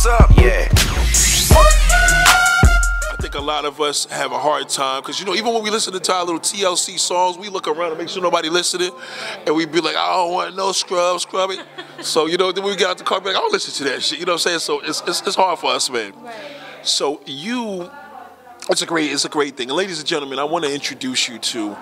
what's up? Yeah. I think a lot of us have a hard time because, you know, even when we listen to our little TLC songs, we look around and make sure nobody listening, and we be like, I don't want no scrub it. So, you know, then we get out the car and be like, I'll listen to that shit. You know what I'm saying? So it's hard for us, man. Right. So it's a great thing. And ladies and gentlemen, I want to introduce you to,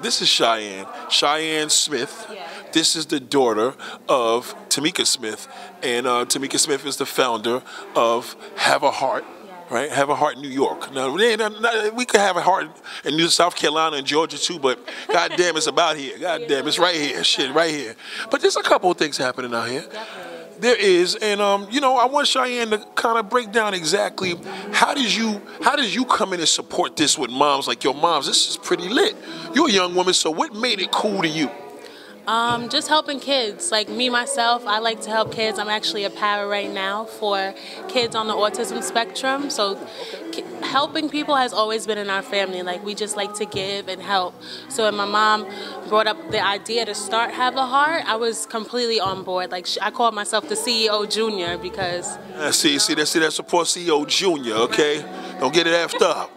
this is Cheyenne Smith. Yeah. This is the daughter of Tamika Smith, and Tamika Smith is the founder of Have a Heart. Right, Have a Heart, New York. Now we could have a heart in New South Carolina and Georgia too, but goddamn, it's about here. Goddamn, it's right here. Shit, right here. But there's a couple of things happening out here. Definitely. There is, and you know, I want Cheyenne to kind of break down exactly how did you come in and support this with moms like your moms. This is pretty lit. You're a young woman, so what made it cool to you? Just helping kids. Like me, myself, I like to help kids. I'm actually a para right now for kids on the autism spectrum. So helping people has always been in our family. Like we just like to give and help. So when my mom brought up the idea to start Have a Heart, I was completely on board. Like I called myself the CEO Junior because... See that support CEO Junior, okay? Don't get it effed up.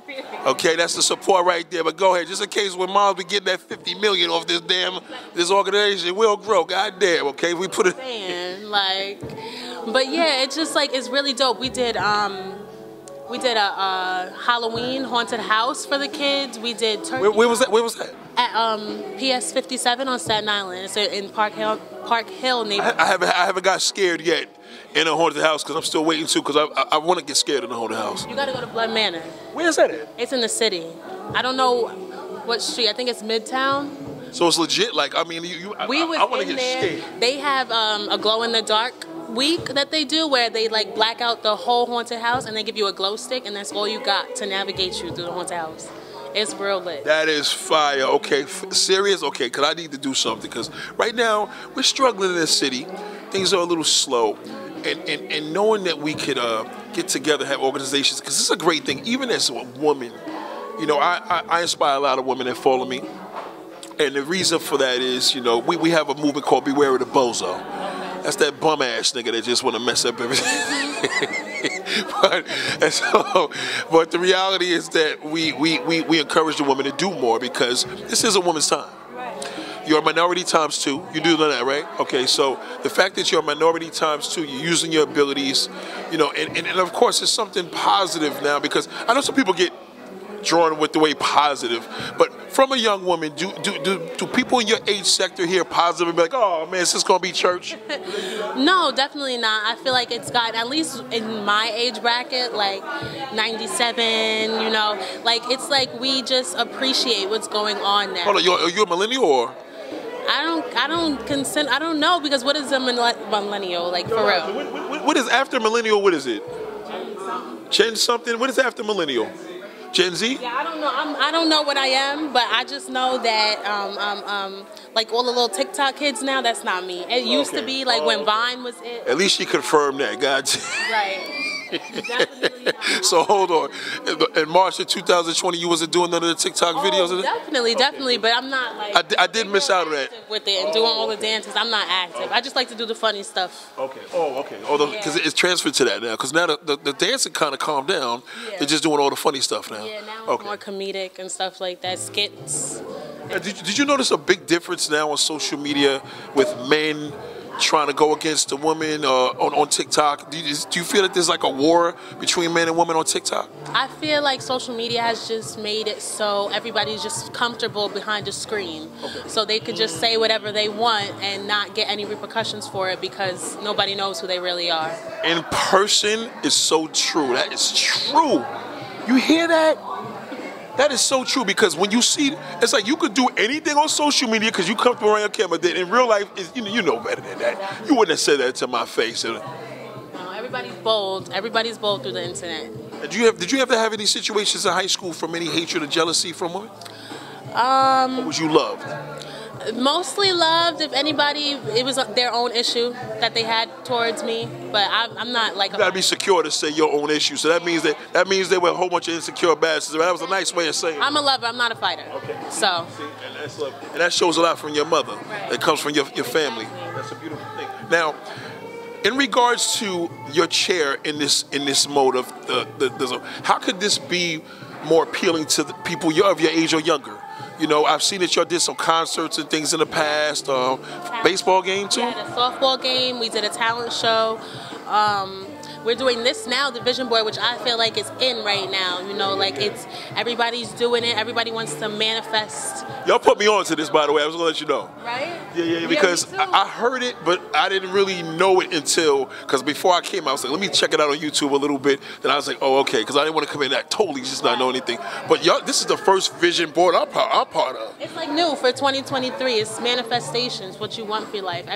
Okay, that's the support right there. But go ahead, just in case when moms be getting that $50 million off this organization, we'll grow. Goddamn, okay? We put it. But yeah, it's just like it's really dope. We did a Halloween haunted house for the kids. We did turkey. Where was that? Where was that? At PS 57 on Staten Island. It's in Park Hill neighborhood. I haven't got scared yet in a haunted house because I'm still waiting to, because I want to get scared in a haunted house. You got to go to Blood Manor. Where is that at? It's in the city. I don't know what street. I think it's Midtown. So it's legit. Like, I mean, I want to get scared. They have a glow in the dark week that they do where they like black out the whole haunted house and they give you a glow stick and that's all you got to navigate you through the haunted house. It's real lit. That is fire. Okay, serious? Okay, because I need to do something, because right now we're struggling in this city. Things are a little slow. And knowing that we could get together, have organizations, because this is a great thing, even as a woman. You know, I inspire a lot of women that follow me. And the reason for that is, you know, we have a movement called Beware of the Bozo. That's that bum ass nigga that just want to mess up everything. but the reality is that we encourage the women to do more, because this is a woman's time. You're a minority times two. You do know that, right? Okay, so the fact that you're a minority times two, you're using your abilities, you know, and of course it's something positive now, because I know some people get drawn with the way positive, but from a young woman, do people in your age sector hear positive and be like, oh man, is this gonna be church? No, definitely not. I feel like it's gotten, at least in my age bracket, like 97, you know, like it's like we just appreciate what's going on now. Hold on, are you a millennial or? I don't know, because what is a millennial, like, for real? What is after millennial? What is it? Gen something? What is after millennial? Gen Z? Yeah, I don't know. I don't know what I am, but I just know that like all the little TikTok kids now, that's not me. It used to be like when Vine was it. At least she confirmed that, God. Right. Definitely not. So hold on. In March of 2020, you wasn't doing none of the TikTok videos? Definitely, but I'm not like... I did miss out on that. With it and doing all the dances, I'm not active. I just like to do the funny stuff. Okay. Oh, okay. Because it's transferred to that now. Because now the dancing kind of calmed down. Yeah. They're just doing all the funny stuff now. Yeah, now it's more comedic and stuff like that, skits. Did you notice a big difference now on social media with men trying to go against the women on TikTok? Do you feel that there's like a war between men and women on TikTok? I feel like social media has just made it so everybody's just comfortable behind a screen. Okay. So they could just say whatever they want and not get any repercussions for it, because nobody knows who they really are. In person is so true. That is true. You hear that? That is so true, because when you see, it's like you could do anything on social media because you come around your camera. Then in real life, you know better than that. You wouldn't have said that to my face. No, everybody's bold. Everybody's bold through the internet. Did you ever have any situations in high school from any hatred or jealousy from women? Or was you loved? Mostly loved. If anybody, it was their own issue that they had towards me. But I'm not like. You gotta be secure to say your own issue. So that means there were a whole bunch of insecure bastards. That was a nice way of saying it. I'm a lover. I'm not a fighter. Okay. So. See, and that's love. And that shows a lot from your mother. Right. That comes from your family. Exactly. That's a beautiful thing. Now, In regards to your chair in this mode of how could this be more appealing to the people of your age or younger? You know, I've seen that y'all did some concerts and things in the past. Baseball game too. We had a softball game. We did a talent show. We're doing this now, the vision board, which I feel like is in right now. You know, like everybody's doing it. Everybody wants to manifest. Y'all put me on to this, by the way. I was gonna let you know. Right? Yeah, because I heard it, but I didn't really know it because before I came, I was like, let me check it out on YouTube a little bit. Then I was like, oh, okay, because I didn't want to come in that totally just not know anything. But y'all, this is the first vision board I'm part of. It's like new for 2023. It's manifestations, what you want for your life.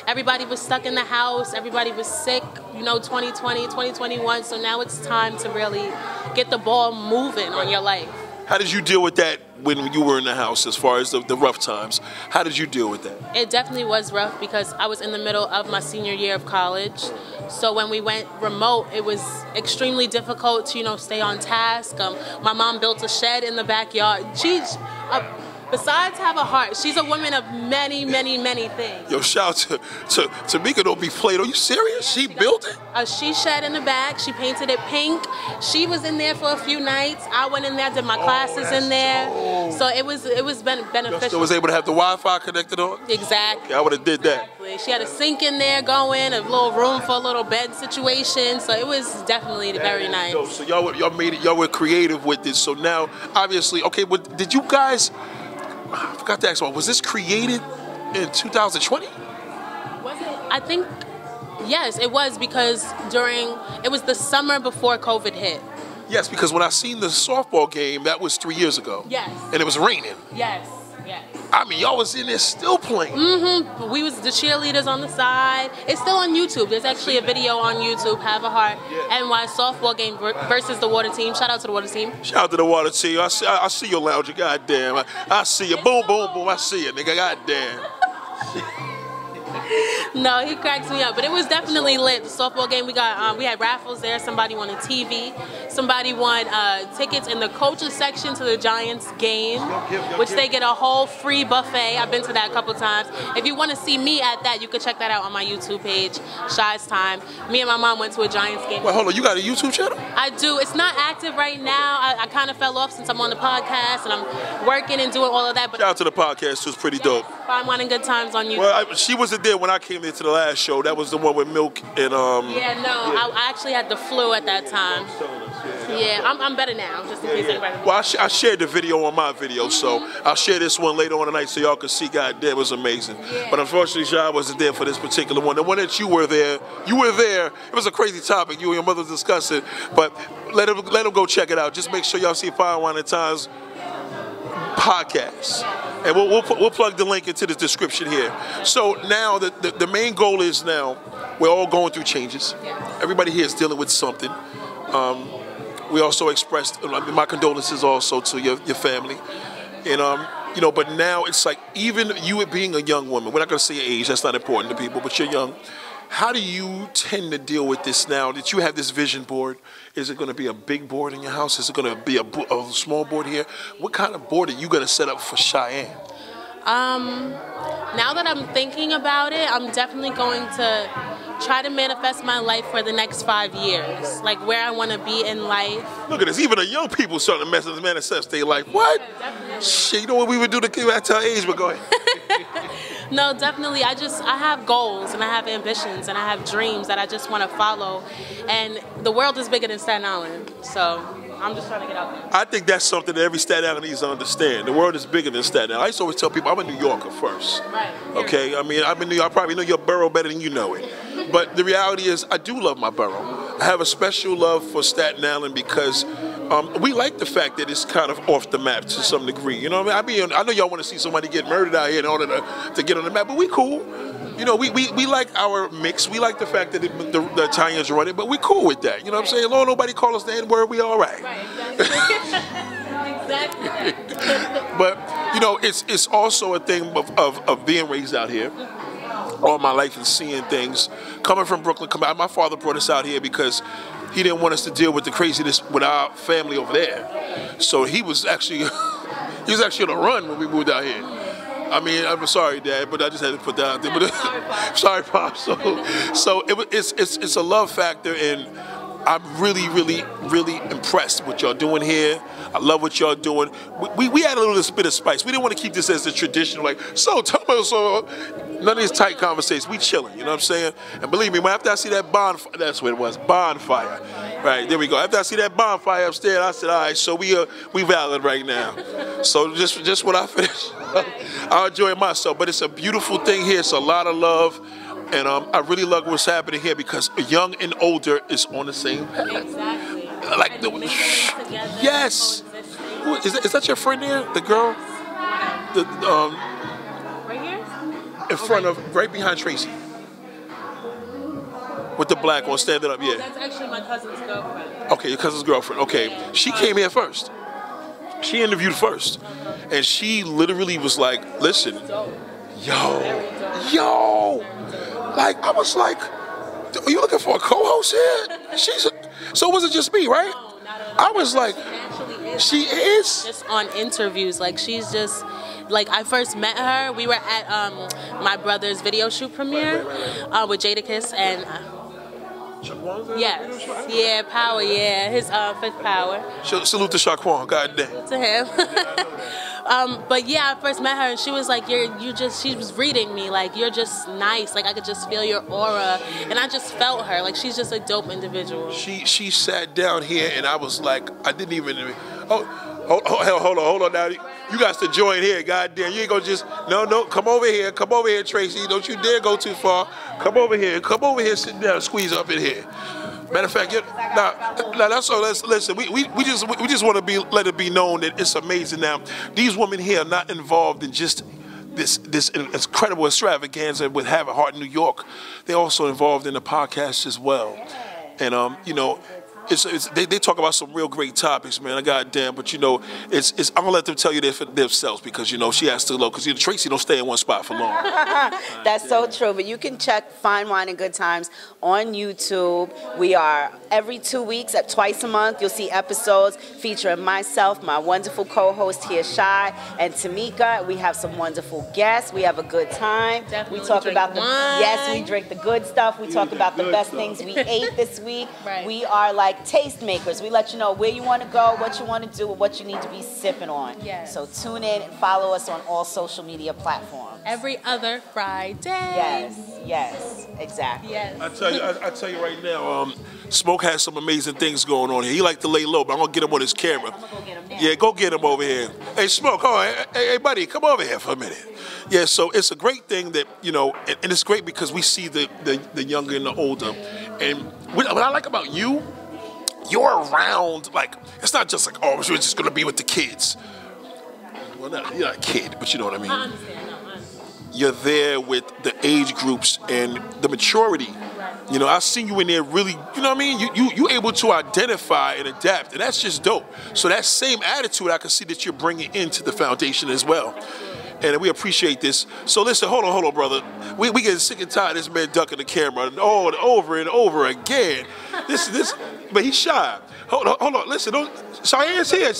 Everybody was stuck in the house. Everybody was sick. You know, 2020, 2021. So now it's time to really get the ball moving on your life. How did you deal with that when you were in the house, as far as the rough times? How did you deal with that? It definitely was rough because I was in the middle of my senior year of college. So when we went remote, it was extremely difficult to, you know, stay on task. My mom built a shed in the backyard. Besides have a heart, she's a woman of many, many, many things. Yo, shout out to Mika, don't be played. Are you serious? She built it? A she shed in the back. She painted it pink. She was in there for a few nights. I went in there, did my classes in there. Dope. So it was beneficial. You still was able to have the Wi-Fi connected on? Exactly. Yeah, I would have did that. Exactly. She had a sink in there going, a little room for a little bed situation. So it was definitely very nice. Dope. So y'all made it. Y'all were creative with this. So now, obviously, okay. But did you guys? I forgot to ask one. Was this created in 2020? Was it? I think, yes, it was because it was the summer before COVID hit. Yes, because when I seen the softball game, that was 3 years ago. Yes. And it was raining. Yes. I mean, y'all was in there still playing. Mm-hmm. We was the cheerleaders on the side. It's still on YouTube. There's actually a video on YouTube, Have a Heart, NY softball game versus the water team. Shout out to the water team. Shout out to the water team. I see you, lounger. Goddamn. I see you. Boom, boom, boom. I see you, nigga. Goddamn. No, he cracks me up, but it was definitely lit. The softball game, we had raffles there. Somebody won a TV. Somebody won tickets in the coaches section to the Giants game, which they get a whole free buffet. I've been to that a couple times. If you want to see me at that, you can check that out on my YouTube page, Chey's Time. Me and my mom went to a Giants game. Wait, hold on. You got a YouTube channel? I do. It's not active right now. I kind of fell off since I'm on the podcast and I'm working and doing all of that. But shout out to the podcast too. It's pretty dope. Find Wine and Good Times on YouTube. Well, she wasn't there when I came into the last show. That was the one with Milk and I actually had the flu at that time. Yeah, I'm better now, just in case anybody. Well, I shared the video on my video, so I'll share this one later on tonight so y'all can see. Goddamn, it was amazing. Yeah. But unfortunately, Jai wasn't there for this particular one. The one that you were there. It was a crazy topic. You and your mother discussed it, but let them go check it out. Just make sure y'all see Fire Wine and Times podcast, and we'll plug the link into the description here. So now the main goal is now we're all going through changes. Everybody here is dealing with something. We also expressed my condolences also to your family, and you know. But now it's like, even you being a young woman, we're not going to say your age. That's not important to people, but you're young. How do you tend to deal with this now that you have this vision board? Is it going to be a big board in your house? Is it going to be a small board here? What kind of board are you going to set up for Cheyenne? Now that I'm thinking about it, I'm definitely going to try to manifest my life for the next 5 years, like where I want to be in life. Look at this, even the young people starting to manifest their life. What? Yeah, shit, you know what we would do to keep at our age, but go ahead. No, definitely. I have goals and I have ambitions and I have dreams that I just want to follow. And the world is bigger than Staten Island, so I'm just trying to get out there. I think that's something that every Staten Island needs to understand. The world is bigger than Staten Island. I used to always tell people I'm a New Yorker first. Right. Okay? I mean, I'm in New York. I probably know your borough better than you know it. But the reality is, I do love my borough. I have a special love for Staten Island because we like the fact that it's kind of off the map to some degree. You know what I mean? I know y'all want to see somebody get murdered out here in order to get on the map, but we cool. You know, we like our mix. We like the fact that the Italians run it, but we cool with that. You know what I'm saying? Lord, nobody call us the N-word, we all right. Right, exactly. Exactly. But, you know, it's also a thing of being raised out here all my life and seeing things. Coming from Brooklyn, my father brought us out here because he didn't want us to deal with the craziness with our family over there. So he was actually on the run when we moved out here. I mean, I'm sorry, Dad, but I just had to put that out there. But sorry, Pop. So it's a love factor, and I'm really, really, really impressed with what y'all doing here. I love what y'all doing. We had a little bit of spice. We didn't want to keep this as the traditional, like, so tell me, so none of these tight conversations. We chilling, you know what I'm saying? And believe me, after I see that bonfire, that's what it was, bonfire. Right, there we go. After I see that bonfire upstairs, I said, all right, so we valid right now. So just when I finish, I'll enjoy myself. But it's a beautiful thing here. It's a lot of love. And I really love what's happening here because young and older is on the same path. Exactly. Like and mixing it together, yes. Who, is that your friend there? The girl? Right here? In front of, right behind Tracy. With the black one standing up, yeah. That's actually my cousin's girlfriend. Okay, your cousin's girlfriend. Okay. She came here first. She interviewed first. And she literally was like, listen, yo. Like, I was like, are you looking for a co-host here? So was it just me, right? No, not at all. I was like, she is? Just on interviews. Like, she's just, like, I first met her. We were at my brother's video shoot premiere with Jadakiss and... yes. Yeah, Power, yeah. His fifth Power. Salute to Shaquan, goddamn. To him. But yeah, I first met her and she was like, she was reading me, like, you're just nice, like, I could just feel your aura, and I just felt her, like, she's just a dope individual. She sat down here and I was like, I didn't even, hold on now, you got to join here, goddamn, you ain't gonna just, no, come over here, Tracy, don't you dare go too far, come over here, sit down, squeeze up in here. Matter of fact, now that's all. Listen, we just want to let it be known that it's amazing. Now, these women here are not involved in just this incredible extravaganza with Have a Heart in New York. They're also involved in the podcast as well, and you know. They talk about some real great topics, man. Goddamn, but you know, I'm gonna let them tell you that for themselves because you know she has to look because Tracy don't stay in one spot for long. That's so true. But you can check Fine Wine and Good Times on YouTube. We are every 2 weeks, twice a month. You'll see episodes featuring myself, my wonderful co-host here, Chey, and Tamika. We have some wonderful guests. We have a good time. Definitely we talk about wine. we drink the good stuff. We talk about the best things we ate this week. Right. We are like taste makers. We let you know where you want to go, what you want to do, and what you need to be sipping on. Yes. So tune in and follow us on all social media platforms. Every other Friday. Yes, exactly. Yes. I tell you right now, Smoke has some amazing things going on here. He like to lay low, but I'm gonna get him on his camera. I'm gonna go get him now. Yeah, go get him over here. Hey, Smoke, hold on. Hey, buddy, come over here for a minute. Yeah, so it's a great thing that, you know, and it's great because we see the younger and the older. And what I like about you, you're around, like, it's not just like, oh, we're just going to be with the kids. Well, you're not a kid, but you know what I mean. I understand. You're there with the age groups and the maturity. You know, I've seen you in there really, you know what I mean? You able to identify and adapt, and that's just dope. So that same attitude I can see that you're bringing into the foundation as well. And we appreciate this. So listen, hold on, brother. We getting sick and tired of this man ducking the camera over and over again. This, but he's shy. Hold on. Listen, Cheyenne's here.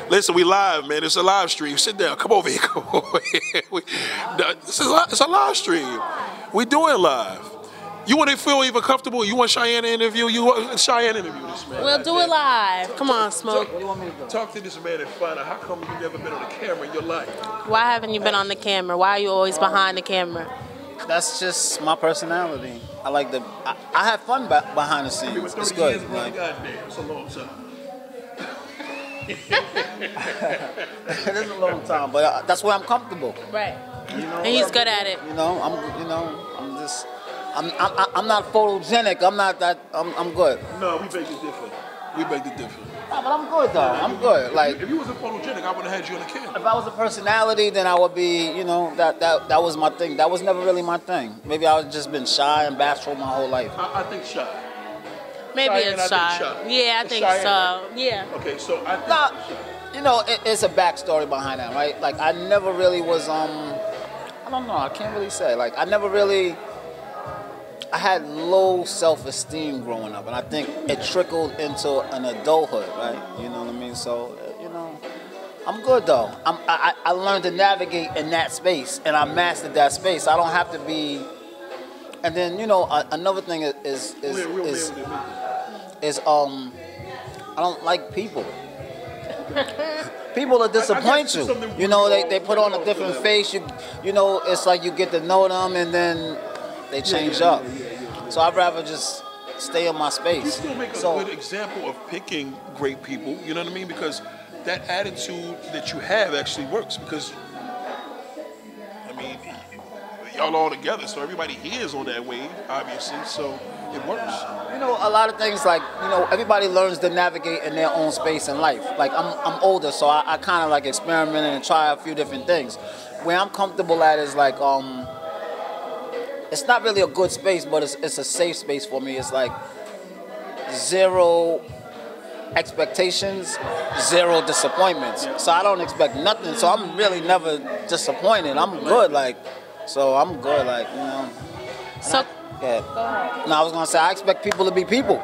Listen, we live, man. It's a live stream. Sit down. Come over here. It's a live stream. We doing live. You want to feel even comfortable? You want Cheyenne to interview? You want Cheyenne to interview this man? We'll do it live. Come on, Smoke. What do you want me to do? Talk to this man and find out how come you've never been on the camera in your life. Why haven't you been on the camera? Why are you always behind the camera? That's just my personality. I like I have fun behind the scenes. It's good. Like, goddamn, it's a long time. it is a long time, but that's where I'm comfortable. Right. You know, And he's good at it. I'm not photogenic. I'm not that. I'm good. No, we beg it different. No, but I'm good though. I'm good. Like, if you wasn't photogenic, I would have had you on the camera. if I was a personality, then I would be. You know, that was my thing. That was never really my thing. Maybe I was just been shy and bashful my whole life. I think shy. Maybe Cheyenne, it's I think shy. shy. Yeah, I It's think Cheyenne, so. right? Yeah. Okay, so I think Nah, shy. you know, it's a backstory behind that, right? Like, I never really was. I don't know. I can't really say. Like, I had low self-esteem growing up, and I think it trickled into an adulthood, right? You know what I mean? So, you know, I'm good though. I learned to navigate in that space, and I mastered that space. I don't have to be. And then another thing is I don't like people. People will disappoint you. They put on a different face. It's like you get to know them and then they change up. So I'd rather just stay in my space. You still make a good example of picking great people. You know what I mean? Because that attitude that you have actually works. Because y'all all together, so everybody here is on that wave, obviously. So it works. A lot of things everybody learns to navigate in their own space in life. Like I'm older, so I kind of like experiment and try a few different things. Where I'm comfortable at is like it's not really a good space, but it's a safe space for me. It's like 0 expectations, 0 disappointments. So I don't expect nothing. So I'm really never disappointed. I'm good, so I'm good, So. Yeah. No, I was gonna say I expect people to be people.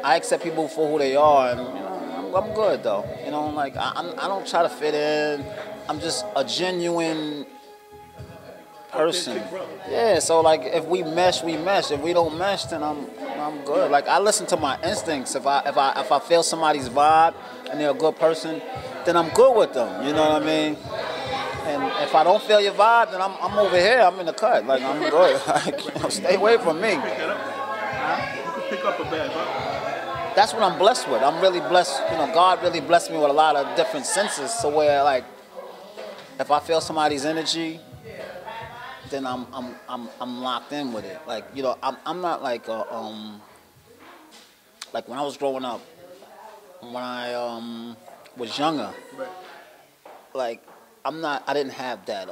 I accept people for who they are, and I'm good though. I don't try to fit in. I'm just a genuine person. Yeah. So if we mesh, we mesh. If we don't mesh, then I'm good. Like I listen to my instincts. If I feel somebody's vibe and they're a good person, then I'm good with them. You know what I mean? And if I don't feel your vibe, then I'm over here. I'm in the cut. I'm good. Stay away from me. You can pick up a bad vibe. That's what I'm blessed with. I'm really blessed. God really blessed me with a lot of different senses. So where if I feel somebody's energy, then I'm locked in with it. I'm not like when I was growing up, when I was younger, I didn't have that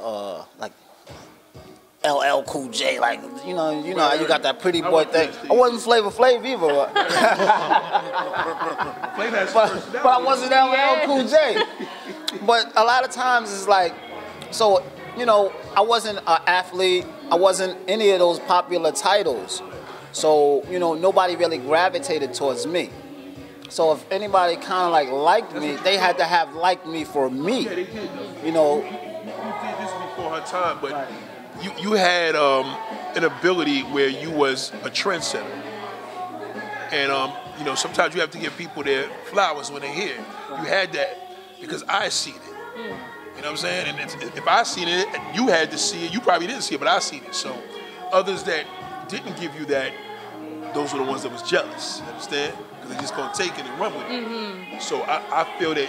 LL Cool J, how you got that pretty boy thing. I wasn't Flavor Flav either. but I wasn't LL Cool J. But a lot of times it's I wasn't an athlete. I wasn't any of those popular titles. So, nobody really gravitated towards me. So if anybody kind of liked me, they had to have liked me for me. Yeah, they did. You did this before her time, but you had an ability where you was a trendsetter. And sometimes you have to give people their flowers when they're here. You had that because I seen it. You know what I'm saying? And if I seen it, you had to see it. You probably didn't see it, but I seen it. So others that didn't give you that, those were the ones that was jealous. You understand? Because they just gonna take it and run with it. Mm-hmm. So I feel that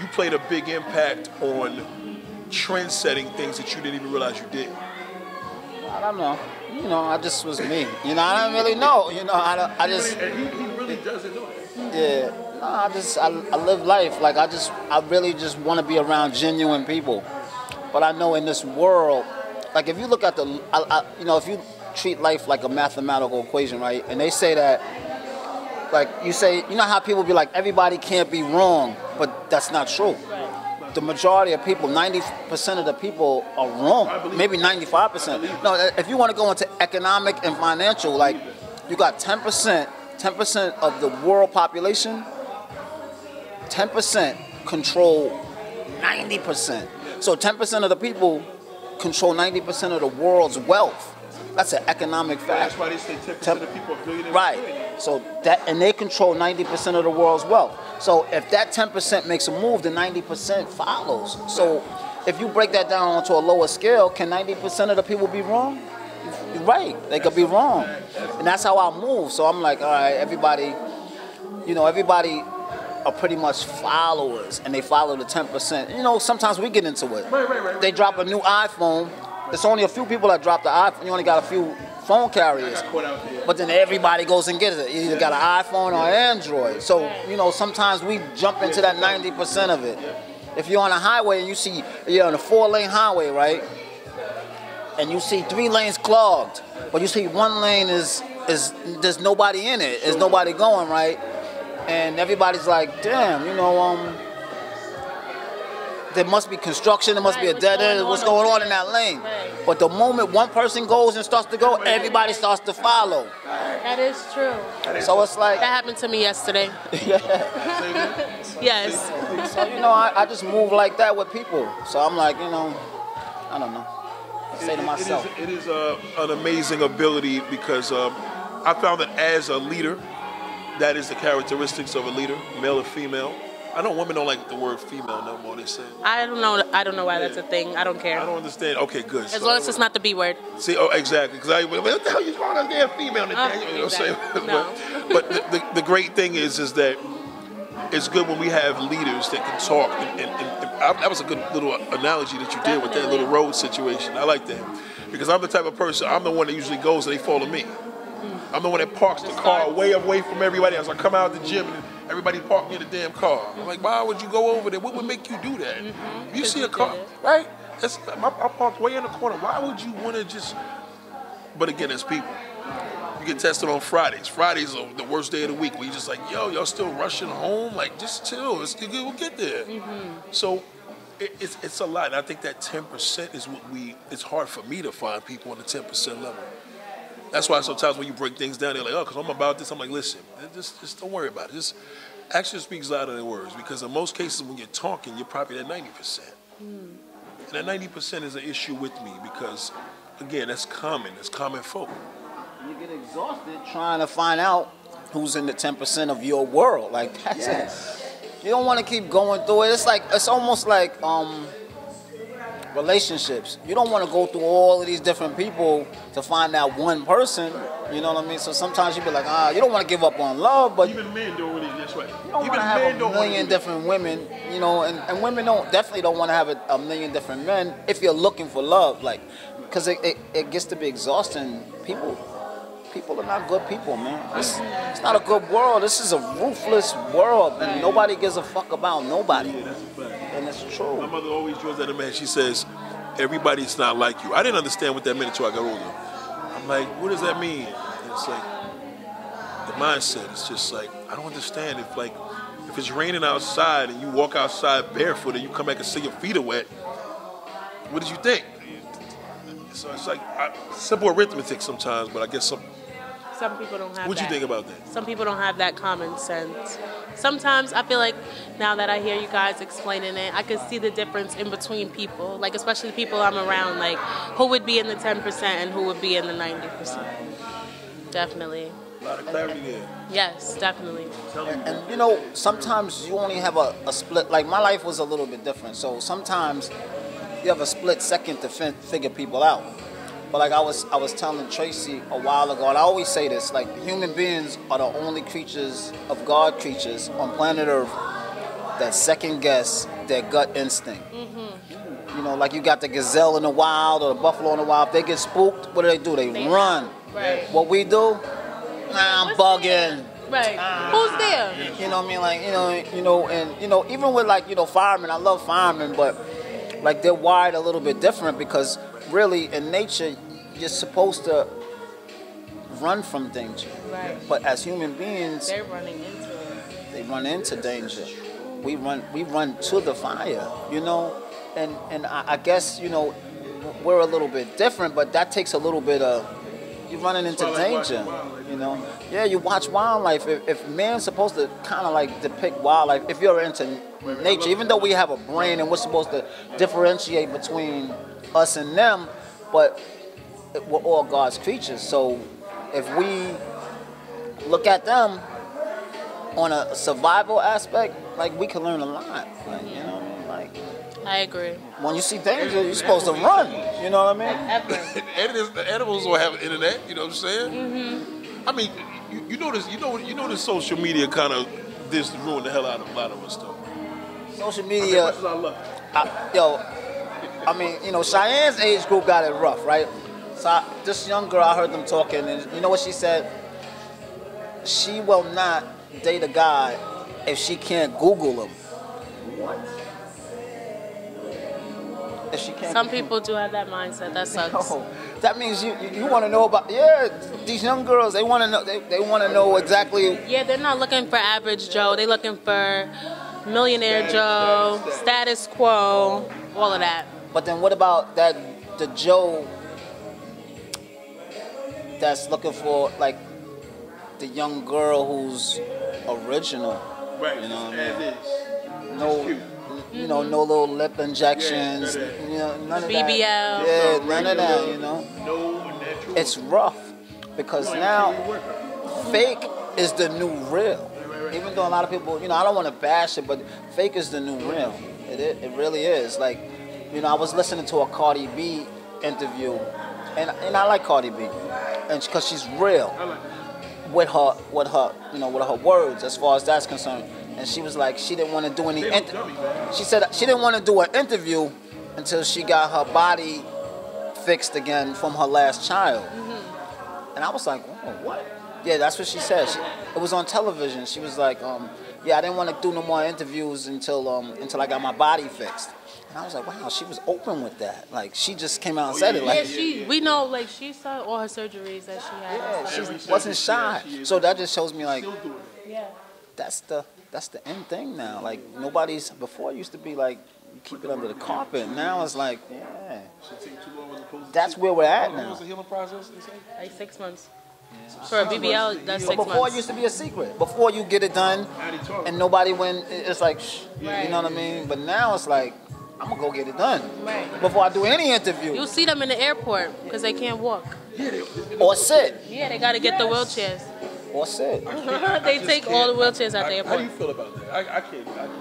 you played a big impact on trend-setting things that you didn't even realize you did. I don't know. I just was me. I don't really know. I just. He really doesn't know that. Yeah. No, I live life. I really just want to be around genuine people. But I know in this world, if you look at if you treat life like a mathematical equation, right? And they say that, you say, how people be everybody can't be wrong, but that's not true. Right. The majority of people, 90% of the people are wrong. Maybe 95%. No, if you want to go into economic and financial, you got 10% of the world population, 10% control 90%. So 10% of the people control 90% of the world's wealth. That's an economic fact. That's why they say 10% of people are billionaires. Right. So and they control 90% of the world's wealth. So if that 10% makes a move, the 90% follows. So if you break that down onto a lower scale, can 90% of the people be wrong? You're right. They could be wrong. And that's how I move. So I'm all right, everybody are pretty much followers, and they follow the 10%. Sometimes we get into it. Right. They drop a new iPhone. There's only a few people that drop the iPhone. You only got a few phone carriers. But then everybody goes and gets it. You either got an iPhone or Android. So, sometimes we jump into that 90% of it. If you're on a highway and you're on a 4-lane highway, right? And you see 3 lanes clogged, but you see 1 lane there's nobody in it. There's nobody going, right? And everybody's like, damn, there must be construction, there must be a dead end, what's going on in that lane? But the moment one person goes and starts to go, everybody starts to follow. That is true. So it's like That happened to me yesterday. Yes. So you know, I just move like that with people. So I'm like, you know, I don't know. I say to myself, it is an amazing ability because I found that as a leader, that is the characteristics of a leader, male or female. I know women don't like the word female no more. They say. I don't know why that's a thing. I don't care. I don't understand. Okay, good. As long as it's not the B word. See, oh, exactly. Because what the hell you calling us damn female? You know what I'm saying? No. But the great thing is that it's good when we have leaders that can talk. And that was a good little analogy that you did with that little road situation. I like that. Because I'm the type of person, I'm the one that usually goes and they follow me. I'm the one that parks the car way away from everybody else. I come out of the gym and everybody parked me in the damn car. I'm like, why would you go over there? What would make you do that? You see a car, right? I parked way in the corner. Why would you want to just... But again, as people, you get tested on Fridays. Fridays are the worst day of the week where you're just like, yo, y'all still rushing home? Like, just chill. We'll get there. So it's a lot. And I think that 10% is what it's hard for me to find people on the 10% level. That's why sometimes when you break things down, they're like, oh, because I'm about this. I'm like, listen, just don't worry about it. Just action speaks louder than words. Because in most cases, when you're talking, you're probably at 90%. And that 90% is an issue with me because, again, that's common. That's common folk. you get exhausted trying to find out who's in the 10% of your world. Like, that's it. You don't want to keep going through it. It's almost like relationships. You don't want to go through all of these different people to find that one person. You know what I mean? So sometimes you be like, you don't want to give up on love, but even men don't really. That's right. You don't want to have a million different women. You know, and women definitely don't want to have a million different men if you're looking for love. Like, because it gets to be exhausting. People are not good people, man. It's not a good world. This is a ruthless world, and nobody gives a fuck about nobody. Yeah, that's a fact. And it's true. My mother always draws that in man. She says, everybody's not like you. I didn't understand what that meant until I got older. I'm like, what does that mean? And it's like, the mindset. It's just like, I don't understand if it's raining outside and you walk outside barefoot and you come back and see your feet are wet, what did you think? So it's like simple arithmetic sometimes, but I guess some people don't have What that. you think about that? Some people don't have that common sense. Sometimes I feel like now that I hear you guys explaining it, I can see the difference in between people, like especially the people I'm around, like who would be in the 10% and who would be in the 90%. Definitely. A lot of clarity there. Yes, definitely. And you know, sometimes you only have a split. Like, my life was a little bit different, so sometimes you have a split second to figure people out. But like I was telling Tracy a while ago, and I always say this, like, human beings are the only creatures of God creatures on planet Earth that second guess their gut instinct. You know, like you got the gazelle in the wild or the buffalo in the wild. If they get spooked, what do? They run. Right. What we do? Nah, I'm bugging. Right. Who's there? You know what I mean? Like, and even with firemen, I love firemen, but like they're wired a little bit different because really in nature you're supposed to run from danger. Right. But as human beings, They're running into it. they run into danger. We run to the fire, and I guess, we're a little bit different, but that takes a little bit of, you're running into danger, Yeah, you watch wildlife. If man's supposed to kind of like depict wildlife, if you're into nature, even though we have a brain and we're supposed to differentiate between us and them, but we're all God's creatures. So if we look at them on a survival aspect, like, we can learn a lot. Like, you know what I mean? Like, I agree. when you see danger, you're supposed to run. You know what I mean? Ever. Animals don't have internet. You know what I'm saying? I mean, you know this social media kind of ruined the hell out of a lot of us, though. Social media. As much as I love it. Cheyenne's age group got it rough, right? So this young girl, I heard them talking, and you know what she said? She will not date a guy if she can't Google him. What? If she can't. Some people do have that mindset. That sucks. No, that means you want to know about. Yeah, these young girls, they want to know. They want to know exactly. Yeah, they're not looking for average Joe. They're looking for millionaire Joe, status quo, all of that. But then what about the Joe that's looking for, like, the young girl who's original. Right. You know what I As mean? is. No, you know, no little lip injections. Yeah, you know, none of BBL. that. Yeah, none of that. You know. No natural. It's rough because now fake is the new real. Even though a lot of people, you know, I don't want to bash it, but fake is the new real. It really is. Like, you know, I was listening to a Cardi B interview, and I like Cardi B, and because she's real with her you know, with her words as far as that's concerned. And she was like, she didn't want to do any. She said she didn't want to do an interview until she got her body fixed again from her last child. And I was like, oh, what? Yeah, that's what she said. It was on television. She was like, yeah, I didn't want to do no more interviews until I got my body fixed. And I was like, wow, she was open with that. Like, she just came out and said it. Like, we know, like, she saw all her surgeries that she had. yeah, she wasn't shy. So that just shows me, like, Yeah. that's the end thing now. Like, nobody's, before it used to be like, you keep it under the carpet. Now it's like, yeah. That's where we're at now. How long was the healing process? Like 6 months. For a BBL, that's 6 But before months. it used to be a secret. Before you get it done and nobody went, it's like, shh, you know what I mean? But now it's like, I'm going to go get it done. Right. Before I do any interview. You'll see them in the airport because they can't walk. Or sit. Yeah, they got to get the wheelchairs. Or sit. They take all the wheelchairs out the How do you airport. feel about that? I can't get it.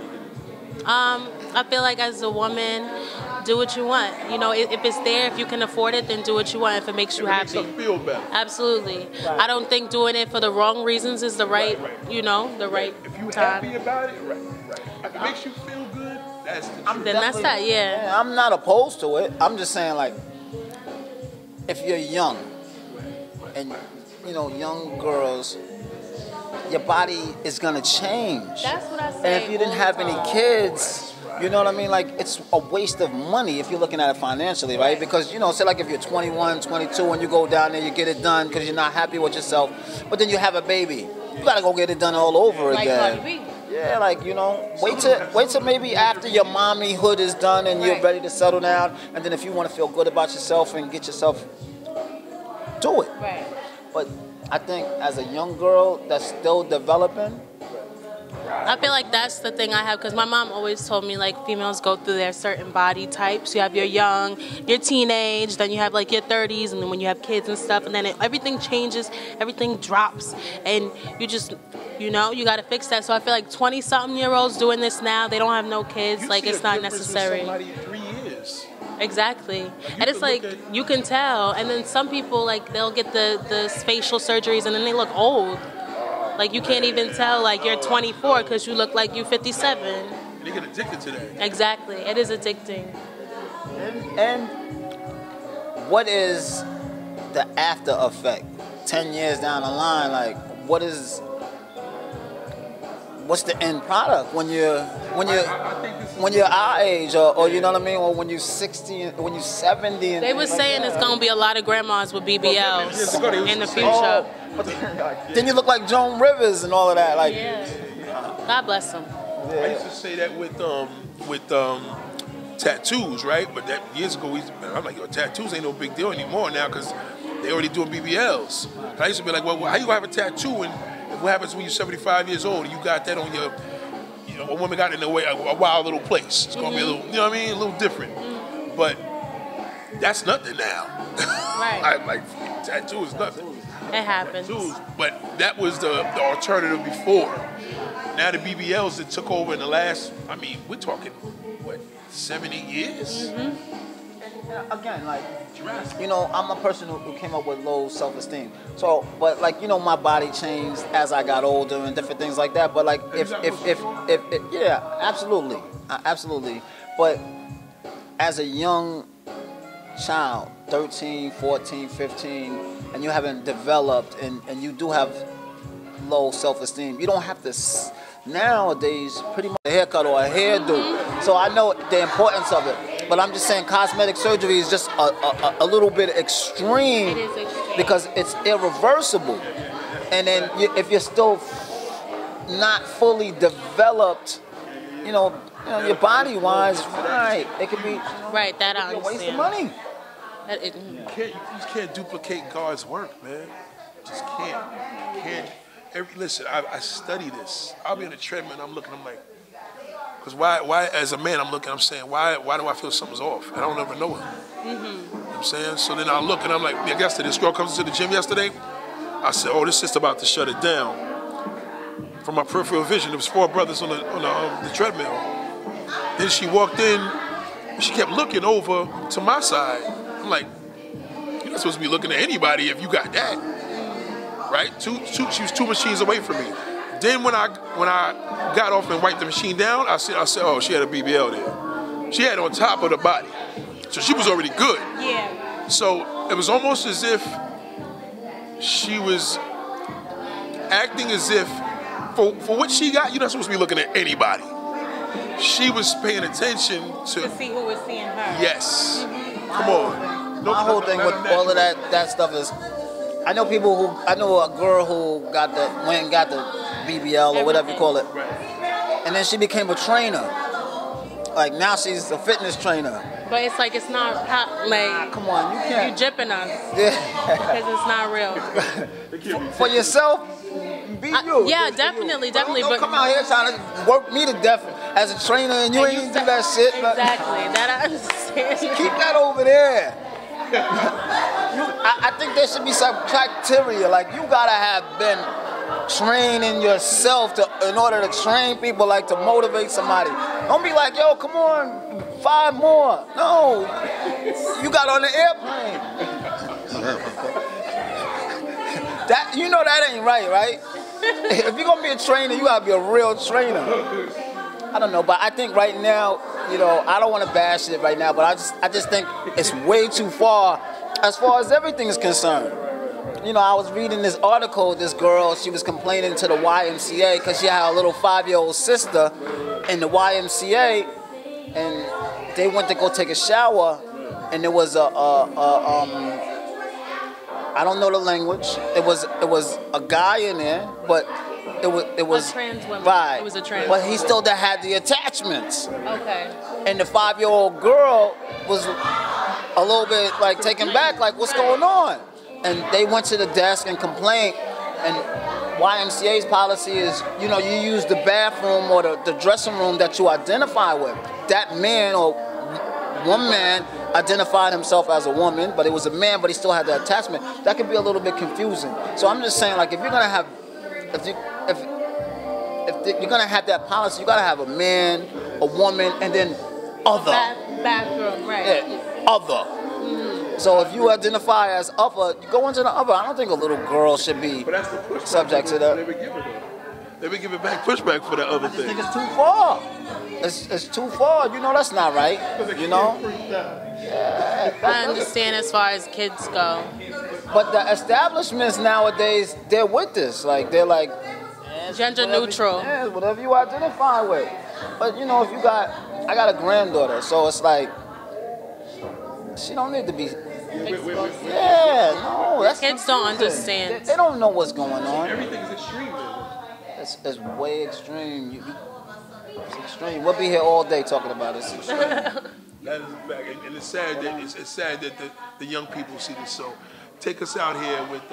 I feel like as a woman, do what you want. You know, if it's there, if you can afford it, then do what you want if it makes you happy. Makes them feel better. Absolutely. I don't think doing it for the wrong reasons is the right, you know, the right If you're time. happy about it, right. If it makes you feel good, that's the truth. Then that's that, yeah. I'm not opposed to it. I'm just saying, like, if you're young and, you know, young girls, your body is going to change. That's what I say. And if you didn't have any kids, you know what I mean? Like, it's a waste of money if you're looking at it financially, right? Because, you know, say like if you're 21, 22, and you go down there, you get it done because you're not happy with yourself, but then you have a baby. You got to go get it done all over Like again. Cardi B. Yeah, like, you know, wait till maybe after your mommyhood is done and you're ready to settle down, and then if you want to feel good about yourself and get yourself, do it. Right. But I think as a young girl that's still developing, I feel like that's the thing I have because my mom always told me like females go through their certain body types. You have your young, your teenage, then you have like your 30s, and then when you have kids and stuff, and then everything changes, everything drops, and you just, you know, you got to fix that. So I feel like 20-something-year-olds doing this now, they don't have no kids, like it's not necessary. Somebody in 3 years. Exactly. And it's like, you can tell. And then some people, like, they'll get the facial surgeries and then they look old. Like, you can't even tell, like, you're 24 because you look like you're 57. And they get addicted to that. Exactly. It is addicting. and what is the after effect? 10 years down the line, like, what's the end product when you're our age, or you know what I mean, or when you're 60, when you're 70? And They were saying it's going to be a lot of grandmas with BBLs in the future. Oh, but then you look like Joan Rivers and all of that. Like, Yeah. God bless them. I used to say that with tattoos, right? But that years ago, I'm like, yo, tattoos ain't no big deal anymore now because they already doing BBLs. I used to be like, well, how you gonna have a tattoo and what happens when you're 75 years old and you got that on your, you know, a woman got in a wild little place. It's gonna be a little, you know what I mean, a little different. But that's nothing now. Right. I'm like, tattoo is nothing. It happens. Tattoos, but that was the alternative before. Now the BBLs that took over in the last, I mean, we're talking, what, 7, 8 years? again, like, you know, I'm a person who came up with low self-esteem. So, but like, you know, my body changed as I got older and different things like that. But like, if yeah, absolutely, absolutely. But as a young child, 13, 14, 15, and you haven't developed and you do have low self-esteem, you don't have to, nowadays, pretty much a haircut or a hairdo. So I know the importance of it. But I'm just saying cosmetic surgery is just a little bit extreme. It is extreme. Because it's irreversible. And then if you're still not fully developed, you know your body-wise, right, it could be right, that I a waste of understand. money. You just can't duplicate God's work, man. Just can't. listen, I study this. I'll be on the treadmill and I'm looking, I'm like, because why, as a man, I'm saying, why do I feel something's off? And I don't ever know it. You know what I'm saying? So then I look and I'm like, I guess this girl comes to the gym yesterday. I said, oh, this is about to shut it down. From my peripheral vision, there was 4 brothers on the treadmill. Then she walked in, and she kept looking over to my side. I'm like, you're not supposed to be looking at anybody if you got that, right? She was 2 machines away from me. Then when I got off and wiped the machine down, I said, oh, she had a BBL there. She had it on top of the body, so she was already good. Yeah. So it was almost as if she was acting as if, for what she got, you're not supposed to be looking at anybody. She was paying attention to see who was seeing her. Yes. Come on. My whole thing with all of that stuff is, I know a girl who went and got the BBL or whatever you call it, and then she became a trainer. Like now she's a fitness trainer. But it's like, it's not like, come on, you can't. You jipping us. Yeah. Because it's not real. For yourself, be you. Yeah, definitely. Don't come out here trying to work me to death as a trainer and you ain't do that shit. Exactly. That I understand. Keep that over there. I think there should be some criteria. Like, you gotta have been training yourself in order to train people, like to motivate somebody. Don't be like, yo, come on, 5 more. No, you got on the airplane. That, you know that ain't right? If you're gonna be a trainer, you gotta be a real trainer. I don't know, but I think right now, I don't want to bash it right now, but I just think it's way too far as everything is concerned. I was reading this article, this girl, she was complaining to the YMCA because she had a little 5-year-old sister in the YMCA, and they went to go take a shower, and there was I don't know the language. It was a guy in there, but it was a trans woman. Right. It was a trans. But he still had the attachments. Okay. And the 5-year-old girl was a little bit like taken back, like, what's going on? And they went to the desk and complained. And YMCA's policy is, you use the bathroom or the dressing room that you identify with. That man or one man identified himself as a woman, but it was a man, but he still had the attachment. That could be a little bit confusing. So I'm just saying, like, if you're gonna have, if you're gonna have that policy, you gotta have a man, a woman, and then other. Bathroom, right? Yeah, other. Mm-hmm. So if you identify as upper, you go into the upper. I don't think a little girl should be subject to that. They be giving back pushback for that other thing. I think it's too far. It's too far. That's not right. Yeah. I understand as far as kids go. But the establishments nowadays, they're with this. Like, they're like, gender neutral. Yeah, whatever you identify with. But if I got a granddaughter, so it's like, she don't need to be. Yeah, no, that's kids don't understand. They don't know what's going on. Everything's extreme. It's way extreme. It's extreme. We'll be here all day talking about this. That is a fact, and it's sad that the young people see this. So, take us out here with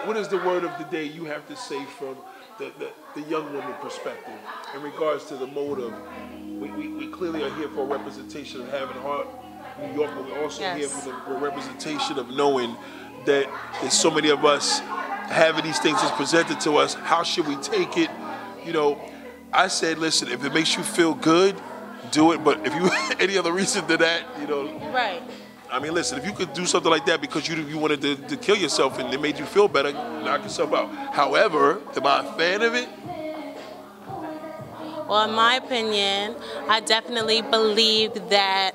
what is the word of the day you have to say from the young woman perspective in regards to the motive. We clearly are here for a representation of having heart, New York, but we're also here for the representation of knowing that there's so many of us having these things as presented to us. How should we take it? I said, listen, if it makes you feel good, do it. But if you any other reason to that, Right. I mean, listen, if you could do something like that because you wanted to kill yourself and it made you feel better, knock yourself out. However, am I a fan of it? Well, in my opinion, I definitely believe that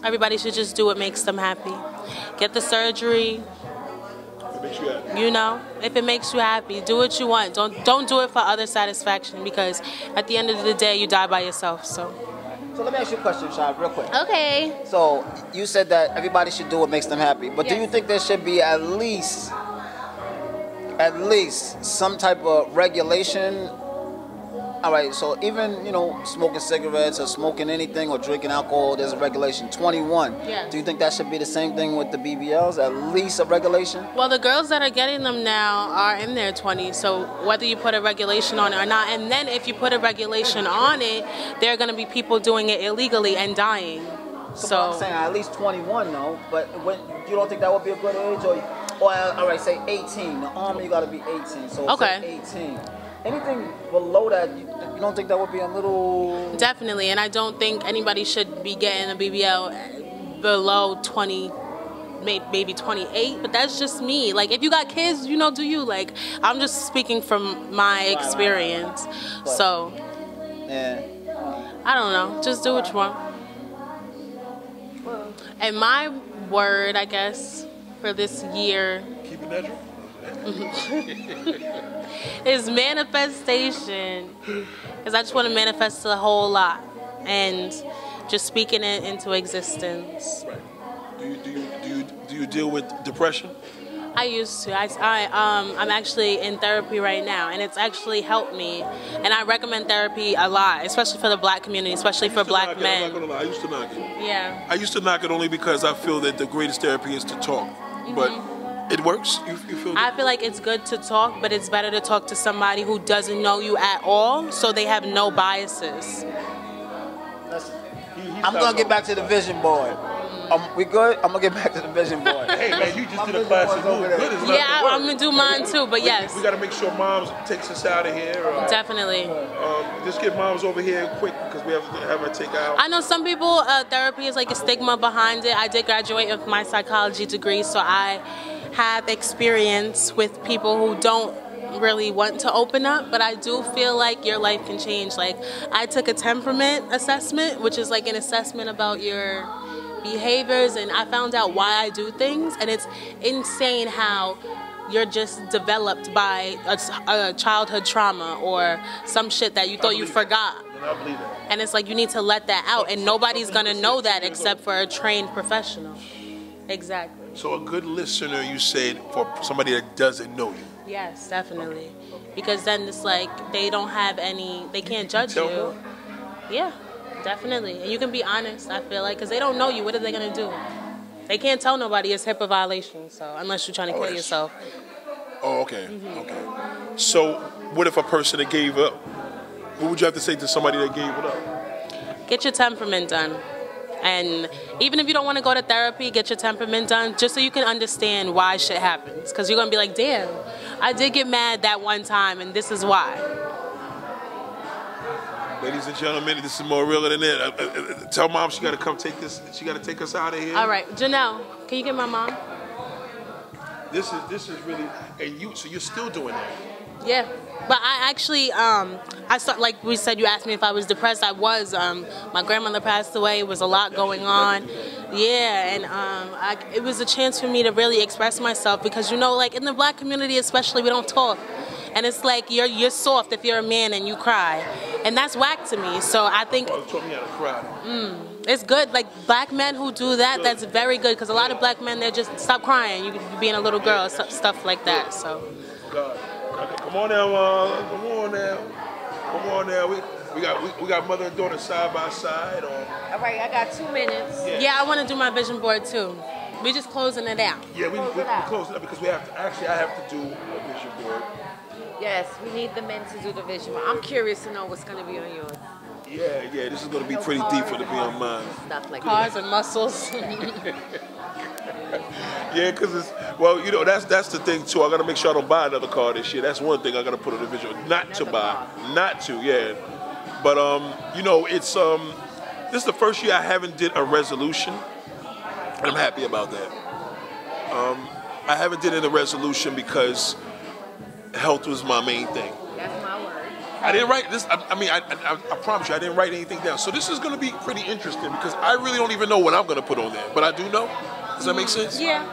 everybody should just do what makes them happy. Get the surgery. Makes you happy. If it makes you happy, do what you want. Don't do it for other satisfaction, because at the end of the day, you die by yourself. So let me ask you a question, Shai, real quick. Okay. So you said that everybody should do what makes them happy, but do you think there should be at least some type of regulation all right, so even, smoking cigarettes or smoking anything or drinking alcohol, there's a regulation. 21. Yes. Do you think that should be the same thing with the BBLs? At least a regulation? Well, the girls that are getting them now are in their 20s, so whether you put a regulation on it or not, and then if you put a regulation on it, there are going to be people doing it illegally and dying. So I'm saying at least 21, though, but you don't think that would be a good age? Or all right, say 18. The Army, you got to be 18, so okay. Say 18. Anything below that, you don't think that would be a little... Definitely, and I don't think anybody should be getting a BBL below 20, maybe 28, but that's just me. Like, if you got kids, do you? Like, I'm just speaking from my experience. Right. So, yeah. I don't know. Just do what you want. And my word, I guess, for this year... Keep it natural. is manifestation, because I just want to manifest a whole lot and just speaking it into existence. Right. Do you deal with depression? I used to. I'm actually in therapy right now, and it's actually helped me. And I recommend therapy a lot, especially for the black community, especially for black men. I'm not gonna lie. I used to knock it. Yeah. I used to knock it only because I feel that the greatest therapy is to talk, but. It works? You feel I feel like it's good to talk, but it's better to talk to somebody who doesn't know you at all, so they have no biases. I'm going to get back to the vision board. We good? I'm going to get back to the vision board. Hey, man, you just did a classic move. Good is not Yeah, the word. I'm going to do mine too, but yes. We got to make sure Moms takes us out of here. Definitely. Just get Moms over here quick because we have to have her take out. I know some people, therapy is like a stigma behind it. I did graduate with my psychology degree, so I have experience with people who don't really want to open up, but I do feel like your life can change. Like, I took a temperament assessment, which is like an assessment about your behaviors, and I found out why I do things, and it's insane how you're just developed by a childhood trauma or some shit that you thought you forgot. I believe that. And it's like you need to let that out, and nobody's gonna know that except for a trained professional. Exactly. So a good listener, you said, for somebody that doesn't know you. Yes, definitely. Because then it's like they don't have any, they can't judge you. Yeah, definitely. And you can be honest, I feel like, because they don't know you. What are they going to do? They can't tell nobody it's HIPAA violation, so unless you're trying to kill yourself. Oh, okay. Okay. So what if a person that gave up? What would you have to say to somebody that gave it up? Get your temperament done. And even if you don't want to go to therapy, get your temperament done just so you can understand why shit happens. Because you're going to be like, damn, I did get mad that one time, and this is why. Ladies and gentlemen, this is more realer than that. Tell Mom she got to come take this. She got to take us out of here. All right, Janelle, can you get my mom? This is really, and so you're still doing that. Yeah, but I actually, I start, like we said, you asked me if I was depressed. I was. My grandmother passed away. It was a lot going on. Yeah, and it was a chance for me to really express myself because, like in the black community especially, we don't talk. And it's like you're soft if you're a man and you cry. And that's whack to me. So I think it's good. Like black men who do that, that's very good. Because a lot of black men, they're just, stop crying. You being a little girl, stuff like that. So. God. Come on now, Mom. Come on now. Come on now. We got mother and daughter side by side. All right, I got 2 minutes. Yeah, I want to do my vision board too. We just closing it out. Yeah, we close it out because we have to. Actually, I have to do a vision board. Yes, we need the men to do the vision board. I'm curious to know what's going to be on yours. Yeah, this is going to be pretty deep for it to be on mine. Stuff like Cars and muscles. Yeah, because it's, well, that's the thing too. I got to make sure I don't buy another car this year. That's one thing I got to put on the visual. Not to buy. Yeah. But, it's, this is the first year I haven't did a resolution. And I'm happy about that. I haven't did a resolution because health was my main thing. That's my word. I didn't write this. I promise you, I didn't write anything down. So this is going to be pretty interesting because I really don't even know what I'm going to put on there. But I do know. Does that make sense? Yeah.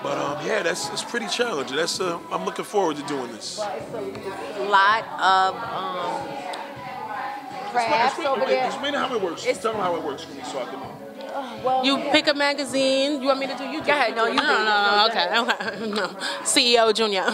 But it's pretty challenging. I'm looking forward to doing this. Well, it's a lot of crafts over there. Explain how it works. Tell them how it works for me so I can know. You pick a magazine. You want me to do? You do. Go ahead. No, you do. No. Okay. No. CEO Junior.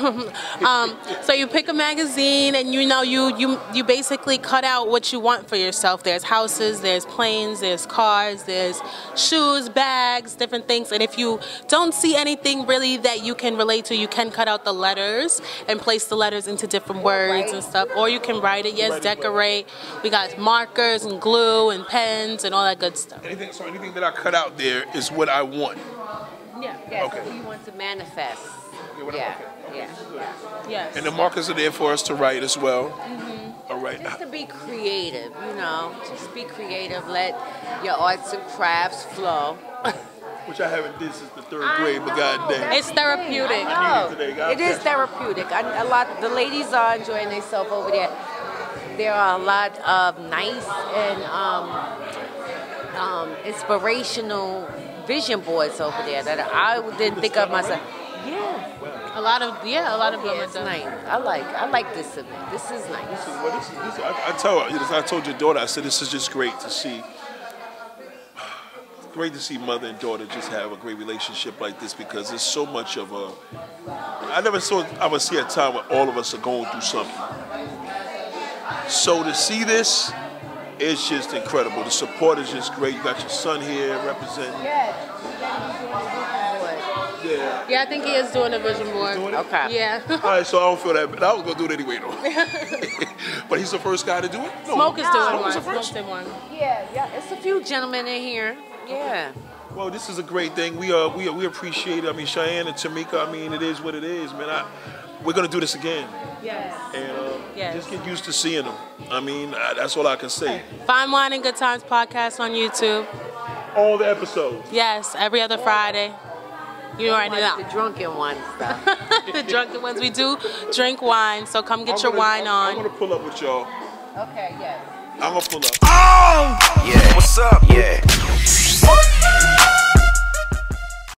So you pick a magazine, and you basically cut out what you want for yourself. There's houses, there's planes, there's cars, there's shoes, bags, different things. And if you don't see anything really that you can relate to, you can cut out the letters and place the letters into different words and stuff. Or you can write it. Yes, decorate. We got markers and glue and pens and all that good stuff. Anything that I cut out there is what I want. Yeah. Yes, Okay. what you want to manifest. Yeah. Yes. And the markers are there for us to write as well. All right. Just to be creative, just be creative. Let your arts and crafts flow. Which I haven't did since the 3rd grade, but goddamn. It's therapeutic. It is therapeutic. The ladies are enjoying themselves over there. There are a lot of nice and inspirational vision boards over there that I didn't think of myself. Yeah. A lot of them are It's done. nice. I like this event. This is nice. I told your daughter, I said, this is just great to see. Great to see mother and daughter just have a great relationship like this, because there's so much of a. I never saw. I would see a time when all of us are going through something. So to see this, it's just incredible. The support is just great. You got your son here representing. Yeah, I think he is doing a vision board. Okay. Yeah. All right, so I don't feel that, but I was gonna do it anyway though. But he's the first guy to do it. No, Smoke is doing one. Smoke's the first. Smoke did one. Yeah. It's a few gentlemen in here. Yeah. Well, this is a great thing. We appreciate it. I mean, Cheyenne and Tamika. I mean, it is what it is, man. We're gonna do this again. Yes. And just get used to seeing them. I mean, that's all I can say. Fine Wine and Good Times podcast on YouTube. All the episodes. Yes, every other Friday. You already know. The drunken one stuff. The drunken ones. We do drink wine, so come get your wine on. I'm gonna pull up with y'all. Okay, yes. I'm gonna pull up. Oh! Yeah, what's up? Yeah.